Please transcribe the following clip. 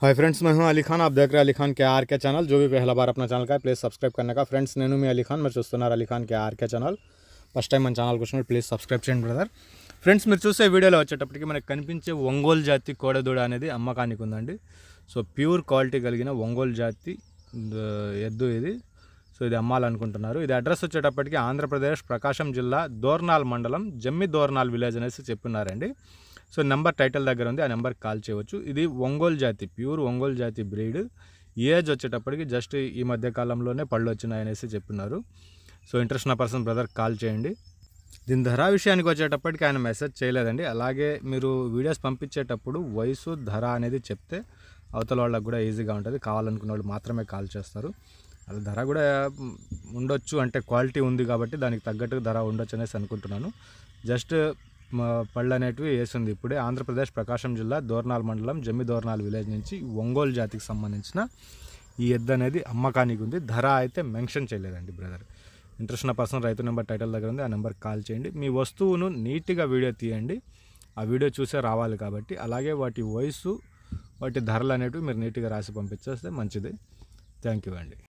Hi friends, मैं हूं अली खान। आप देख रहे हैं अली खान के आर के चैनल। जो भी पहला बार अपना ఛానల్ का प्लीज़ सब्सक्రైబ్ करने का। फ्रेंड्स నేను మీ అలీ ఖాన్, మీరు చూస్తున్నారు అలీ ఖాన్ కే ఆర్కే ఛానల్। ఫస్ట్ టైం మన ఛానల్కి వచ్చినప్పుడు ప్లీజ్ సబ్స్క్రైబ్ చేయండి బ్రదర్। ఫ్రెండ్స్, మీరు చూసే వీడియోలో వచ్చేటప్పటికి మనకు కనిపించే ఒంగోలు జాతి కోడెదూడ అనేది అమ్మకానికి ఉందండి। సో ప్యూర్ క్వాలిటీ కలిగిన ఒంగోలు జాతి ఎద్దు ఇది। సో ఇది అమ్మాలనుకుంటున్నారు। ఇది అడ్రస్ వచ్చేటప్పటికి ఆంధ్రప్రదేశ్ ప్రకాశం జిల్లా దోర్నాల్ మండలం జమ్మి దోర్నాల్ విలేజ్ అనేసి చెప్పున్నారండి। సో నెంబర్ టైటిల్ దగ్గర ఉంది, ఆ నెంబర్కి కాల్ చేయవచ్చు। ఇది ఒంగోలు జాతి, ప్యూర్ ఒంగోలు జాతి బ్రీడ్। ఏజ్ వచ్చేటప్పటికి జస్ట్ ఈ మధ్య కాలంలోనే పళ్ళు వచ్చినాయనేసి చెప్తున్నారు। సో ఇంట్రెస్ట్ ఉన్న పర్సన్ బ్రదర్ కాల్ చేయండి। దీని ధర విషయానికి వచ్చేటప్పటికి ఆయన మెసేజ్ చేయలేదండి। అలాగే మీరు వీడియోస్ పంపించేటప్పుడు వయసు ధర అనేది చెప్తే అవతల వాళ్ళకి కూడా ఈజీగా ఉంటుంది। కావాలనుకున్న వాళ్ళు మాత్రమే కాల్ చేస్తారు। అది ధర కూడా ఉండొచ్చు, అంటే క్వాలిటీ ఉంది కాబట్టి దానికి తగ్గట్టు ధర ఉండొచ్చు అనేసి అనుకుంటున్నాను। జస్ట్ పళ్ళు అనేటివి వేసింది ఇప్పుడే। ఆంధ్రప్రదేశ్ ప్రకాశం జిల్లా దోర్నాల్ మండలం జమ్మి దోర్నాల్ విలేజ్ నుంచి ఒంగోలు జాతికి సంబంధించిన ఈ ఎద్దు అనేది అమ్మకానికి ఉంది। ధర అయితే మెన్షన్ చేయలేదండి బ్రదర్। ఇంట్రెస్ట్ ఉన్న పర్సన్ రైతు నెంబర్ టైటిల్ దగ్గర ఉంది, ఆ నెంబర్కి కాల్ చేయండి। మీ వస్తువును నీట్గా వీడియో తీయండి, ఆ వీడియో చూసే రావాలి కాబట్టి। అలాగే వాటి వయసు, వాటి ధరలు అనేటివి మీరు నీట్గా రాసి పంపించేస్తే మంచిది। థ్యాంక్ యూ అండి।